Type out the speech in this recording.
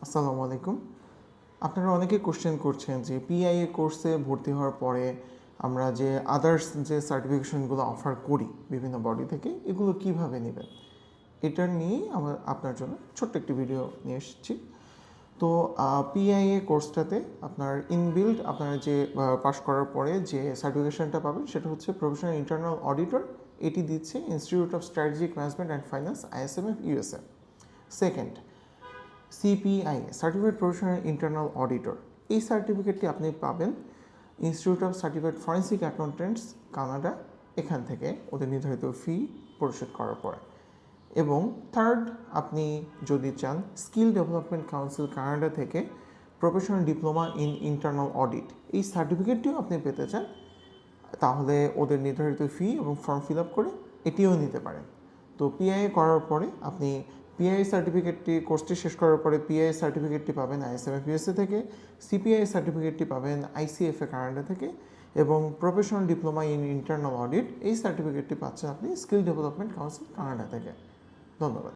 আসসালামু আলাইকুম। আপনারা অনেকেই কোশ্চেন করছেন যে পিআইএ কোর্সে ভর্তি হওয়ার পরে আমরা যে আদার্স যে সার্টিফিকেশনগুলো অফার করি বিভিন্ন বডি থেকে এগুলো কিভাবে নেবেন, এটা নিয়ে আমরা আপনার জন্য ছোট্ট একটি ভিডিও নিয়ে এসেছি। তো পিআইএ কোর্সটাতে আপনার ইনবিল্ড আপনারা যে পাশ করার পরে যে সার্টিফিকেশনটা পাবেন সেটা হচ্ছে প্রফেশনাল ইন্টারনাল অডিটর। এটি দিচ্ছে institute of strategic management and finance ISMF USA. Second, CPI certified professional internal auditor, এই সার্টিফিকেটটি আপনি পাবেন institute of certified forensic accountants Canada, এখান থেকে ওদের নির্ধারিত ফি পরিশোধ করার পরে। এবং থার্ড, আপনি যদি চান স্কিল ডেভেলপমেন্ট কাউন্সিল কানাডা থেকে professional diploma in internal audit, এই সার্টিফিকেটটিও আপনি পেতে চান, তাহলে ওদের নির্ধারিত ফি এবং ফর্ম ফিল আপ করে এটিও নিতে পারেন। তো পিআইএ করার পরে আপনি পিআই সার্টিফিকেটটি কোর্সটি শেষ করার পরে পিআই সার্টিফিকেটটি পাবেন আইএসএমএফ ইউএসএ থেকে, সিপিআই সার্টিফিকেটটি পাবেন আইসিএফএ কানাডা থেকে, এবং professional diploma in internal audit এই সার্টিফিকেটটি পাচ্ছেন আপনি স্কিল ডেভেলপমেন্ট কাউন্সিল কানাডা থেকে। ধন্যবাদ।